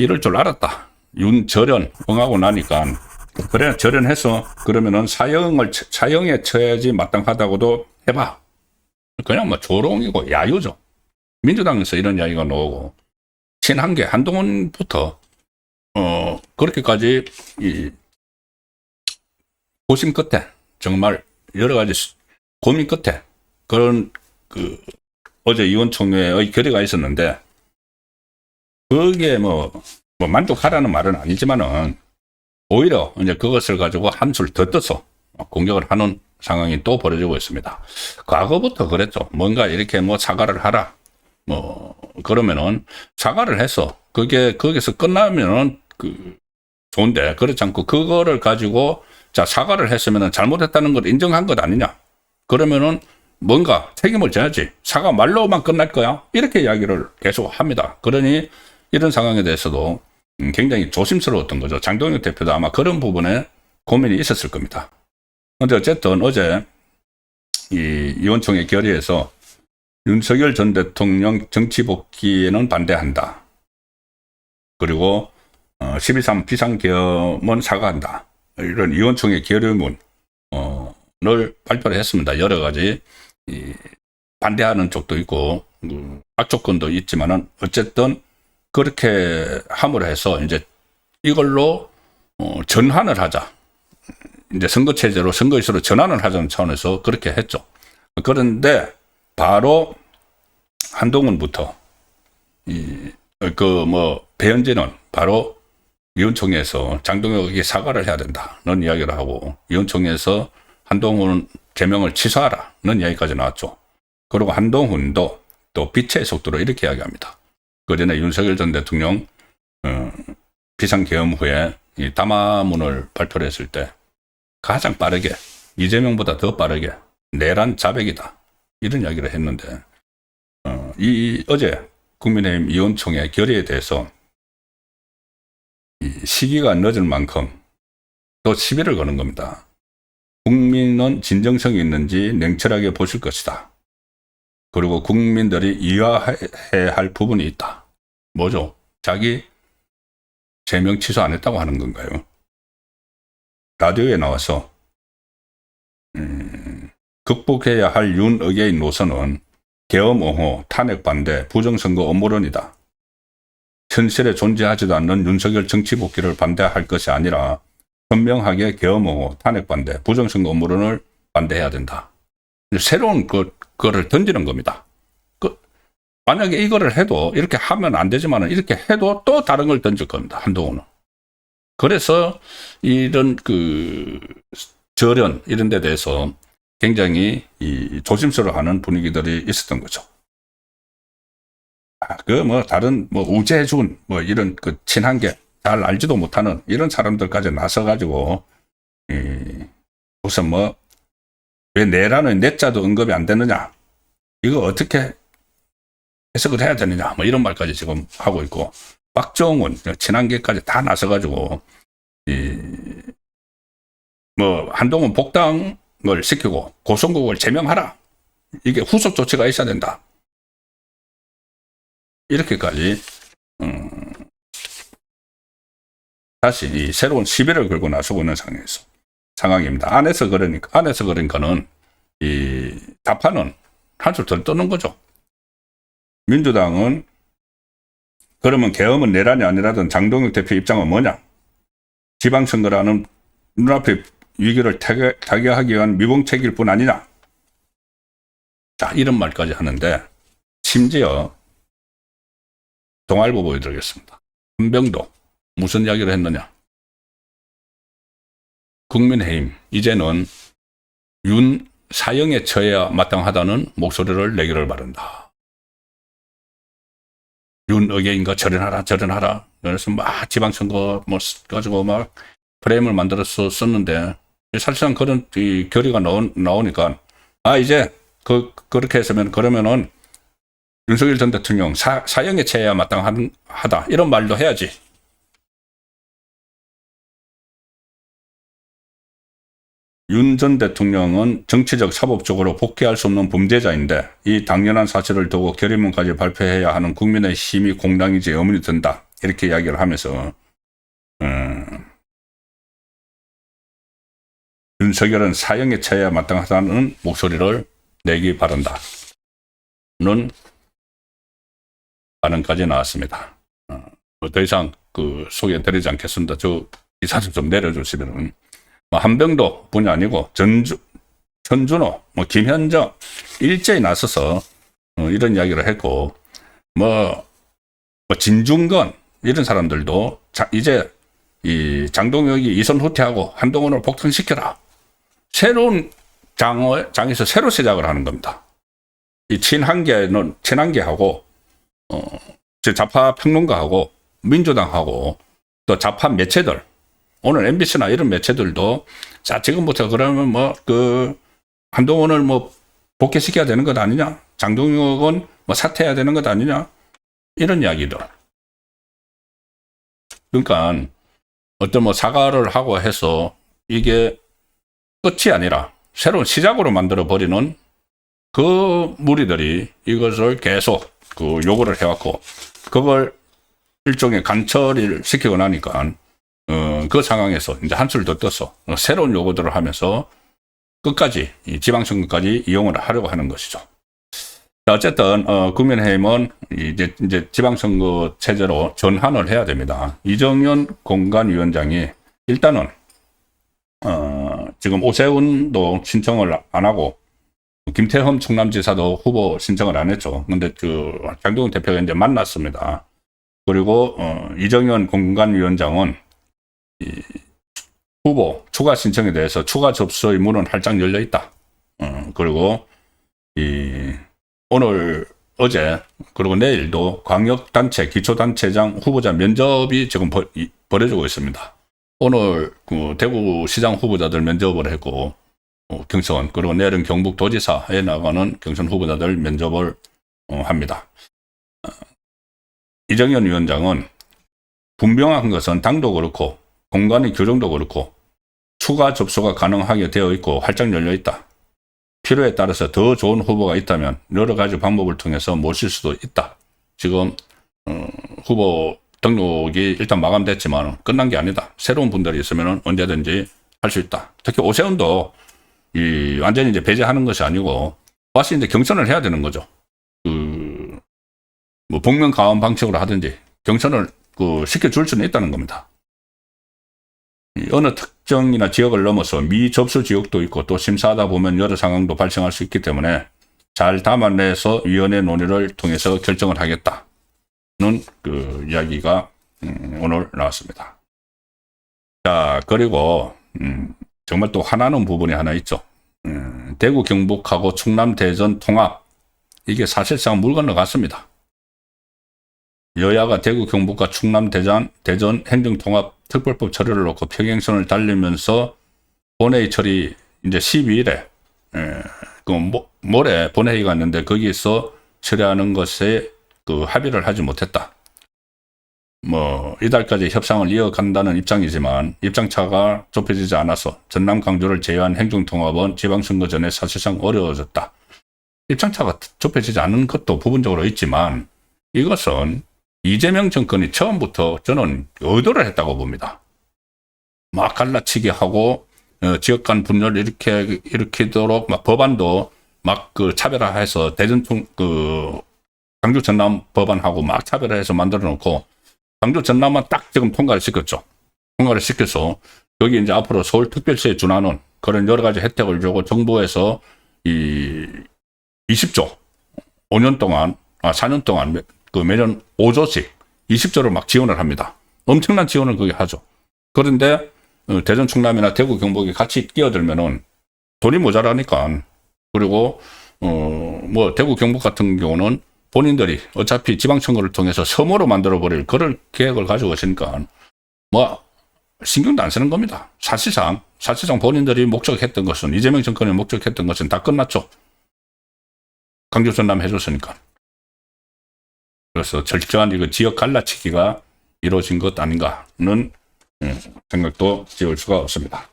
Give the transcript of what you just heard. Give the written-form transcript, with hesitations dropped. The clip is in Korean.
이럴 줄 알았다. 윤절연 응하고 나니까 그래 절연해서 그러면은 사형에 처해야지 마땅하다고도 해봐. 그냥 뭐 조롱이고 야유죠. 민주당에서 이런 이야기가 나오고 친한계 한동훈부터 그렇게까지 이 고심 끝에 정말 여러 가지 고민 끝에 그런 어제 의원총회의 결의가 있었는데 그게 뭐 만족하라는 말은 아니지만은 오히려 이제 그것을 가지고 한술 더 떠서 공격을 하는 상황이 또 벌어지고 있습니다. 과거부터 그랬죠. 뭔가 이렇게 뭐 사과를 하라. 그러면은 사과를 해서 그게 거기서 끝나면은 좋은데 그렇지 않고 그거를 가지고 자 사과를 했으면은 잘못했다는 걸 인정한 것 아니냐. 그러면은 뭔가 책임을 져야지. 사과 말로만 끝날 거야. 이렇게 이야기를 계속 합니다. 그러니 이런 상황에 대해서도 굉장히 조심스러웠던 거죠. 장동혁 대표도 아마 그런 부분에 고민이 있었을 겁니다. 근데 어쨌든 어제 이 의원총회 결의에서 윤석열 전 대통령 정치 복귀에는 반대한다. 그리고 12.3 비상계엄은 사과한다. 이런 의원총회 결의문을 발표를 했습니다. 여러 가지 반대하는 쪽도 있고 악조건도 있지만은 어쨌든 그렇게 함으로 해서 이제 이걸로 전환을 하자. 이제 선거체제로 선거일수로 전환을 하자는 차원에서 그렇게 했죠. 그런데 바로 한동훈부터 배현진은 바로 의원총회에서 장동혁에게 사과를 해야 된다는 이야기를 하고 의원총회에서 한동훈 제명을 취소하라는 이야기까지 나왔죠. 그리고 한동훈도 또 빛의 속도로 이렇게 이야기합니다. 그 전에 윤석열 전 대통령 비상계엄 후에 이 담화문을 발표를 했을 때 가장 빠르게 이재명보다 더 빠르게 내란 자백이다 이런 이야기를 했는데 어제 국민의힘 의원총회 결의에 대해서 이 시기가 늦을 만큼 또 시비를 거는 겁니다. 국민은 진정성이 있는지 냉철하게 보실 것이다. 그리고 국민들이 이해해야 할 부분이 있다. 뭐죠? 자기 제명 취소 안 했다고 하는 건가요? 라디오에 나와서 극복해야 할 윤의회의 노선은 계엄 옹호, 탄핵 반대, 부정선거 업무론이다. 현실에 존재하지도 않는 윤석열 정치 복귀를 반대할 것이 아니라 현명하게 계엄 옹호, 탄핵 반대, 부정선거 업무론을 반대해야 된다. 새로운 그거를 던지는 겁니다. 만약에 이거를 해도 이렇게 하면 안 되지만 이렇게 해도 또 다른 걸 던질 겁니다. 한동훈은. 그래서 이런 절연 이런 데 대해서 굉장히 조심스러워하는 분위기들이 있었던 거죠. 다른 우재준 이런 친한 게 잘 알지도 못하는 이런 사람들까지 나서가지고 우선 왜 내라는 내자도 언급이 안 되느냐, 이거 어떻게 해석을 해야 되느냐, 이런 말까지 지금 하고 있고, 박정훈 친한계까지 다 나서가지고 한동훈 복당을 시키고 고성국을 제명하라, 이게 후속 조치가 있어야 된다, 이렇게까지 다시 이 새로운 시비를 걸고 나서고 있는 상황입니다. 안에서 그러니까는 이 답하는 한술 더 떠는 거죠. 민주당은 그러면 계엄은 내란이 아니라던 장동혁 대표 입장은 뭐냐? 지방선거라는 눈앞의 위기를 타개하기 위한 미봉책일 뿐 아니냐? 자, 이런 말까지 하는데, 심지어 동아일보 보여드리겠습니다. 한병도 무슨 이야기를 했느냐? 국민의힘 이제는 윤 사형에 처해야 마땅하다는 목소리를 내기를 바란다. 윤 의계인가 절연하라. 그래서 지방선거 가지고 프레임을 만들어서 썼는데, 사실상 그런 결의가 나오니까 이제 그렇게 했으면 그러면은 윤석열 전 대통령 사형에 처해야 마땅하다 이런 말도 해야지. 윤 전 대통령은 정치적 사법적으로 복귀할 수 없는 범죄자인데 이 당연한 사실을 두고 결의문까지 발표해야 하는 국민의 힘이 공당이지 의문이 든다. 이렇게 이야기를 하면서 윤석열은 사형에 처해야 마땅하다는 목소리를 내기 바란다. 는 반응까지 나왔습니다. 더 이상 소개해드리지 않겠습니다. 저 기사를 좀 내려주시면은 한병도 뿐이 아니고 전준호, 김현정 일제히 나서서 이런 이야기를 했고 진중권 이런 사람들도 이제 이 장동혁이 이선 후퇴하고 한동훈을 복당시켜라. 새로운 장에서 새로 시작을 하는 겁니다. 이 친한계하고 좌파 평론가하고 민주당하고 또 좌파 매체들, 오늘 MBC나 이런 매체들도 자 지금부터 그러면 한동훈을 복귀시켜야 되는 것 아니냐, 장동혁은 사퇴해야 되는 것 아니냐, 이런 이야기들. 그러니까 어떤 사과를 하고 해서 이게 끝이 아니라 새로운 시작으로 만들어 버리는 그 무리들이 이것을 계속 요구를 해왔고, 그걸 일종의 간처리를 시키고 나니까 그 상황에서 이제 한술 더 떠서 새로운 요구들을 하면서 끝까지 이 지방선거까지 이용을 하려고 하는 것이죠. 어쨌든 국민의힘은 이제 지방선거 체제로 전환을 해야 됩니다. 이정현 공관위원장이 일단은 지금 오세훈도 신청을 안 하고 김태흠 충남지사도 후보 신청을 안 했죠. 근데 장동훈 대표가 이제 만났습니다. 그리고 이정현 공관위원장은 이 후보 추가 신청에 대해서 추가 접수의 문은 활짝 열려 있다. 그리고 오늘, 어제, 그리고 내일도 광역단체, 기초단체장 후보자 면접이 지금 벌어지고 있습니다. 오늘 대구시장 후보자들 면접을 했고, 경선, 그리고 내일은 경북도지사에 나가는 경선 후보자들 면접을 합니다. 이정현 위원장은 분명한 것은 당도 그렇고 공간의 규정도 그렇고 추가 접수가 가능하게 되어 있고 활짝 열려 있다. 필요에 따라서 더 좋은 후보가 있다면 여러 가지 방법을 통해서 모실 수도 있다. 지금 후보 등록이 일단 마감됐지만 끝난 게 아니다. 새로운 분들이 있으면 언제든지 할 수 있다. 특히 오세훈도 완전히 이제 배제하는 것이 아니고 다시 이제 경선을 해야 되는 거죠. 복면 가원 방식으로 하든지 경선을 시켜줄 수는 있다는 겁니다. 어느 특정이나 지역을 넘어서 미접수 지역도 있고 또 심사하다 보면 여러 상황도 발생할 수 있기 때문에 잘 담아내서 위원회 논의를 통해서 결정을 하겠다는 이야기가 오늘 나왔습니다. 자, 그리고 정말 또 화나는 부분이 하나 있죠. 대구 경북하고 충남 대전 통합, 이게 사실상 물 건너갔습니다. 여야가 대구 경북과 충남 대전 행정통합 특별법 처리를 놓고 평행선을 달리면서 본회의 처리 이제 12일에 모레 본회의가 있는데 거기에서 처리하는 것에 합의를 하지 못했다. 이달까지 협상을 이어간다는 입장이지만 입장차가 좁혀지지 않아서 전남 강주를 제외한 행정통합은 지방선거 전에 사실상 어려워졌다. 입장차가 좁혀지지 않은 것도 부분적으로 있지만 이것은 이재명 정권이 처음부터 저는 의도를 했다고 봅니다. 막 갈라치기 하고 지역 간 분열 일으키도록 막 법안도 막 차별화해서 강주 전남 법안하고 막 차별화해서 만들어 놓고 강주 전남만 딱 지금 통과를 시켰죠. 통과를 시켜서 여기 이제 앞으로 서울특별시에 준하는 그런 여러 가지 혜택을 주고 정부에서 20조 4년 동안 매년 5조씩 20조를 막 지원을 합니다. 엄청난 지원을 그게 하죠. 그런데 대전 충남이나 대구 경북이 같이 끼어들면은 돈이 모자라니까. 그리고 대구 경북 같은 경우는 본인들이 어차피 지방선거를 통해서 혐오로 만들어버릴 그런 계획을 가지고 있으니까 신경도 안 쓰는 겁니다. 사실상 본인들이 목적했던 것은, 이재명 정권이 목적했던 것은 다 끝났죠. 강주 전남 해줬으니까. 그래서 철저한 지역 갈라치기가 이루어진 것 아닌가는 생각도 지울 수가 없습니다.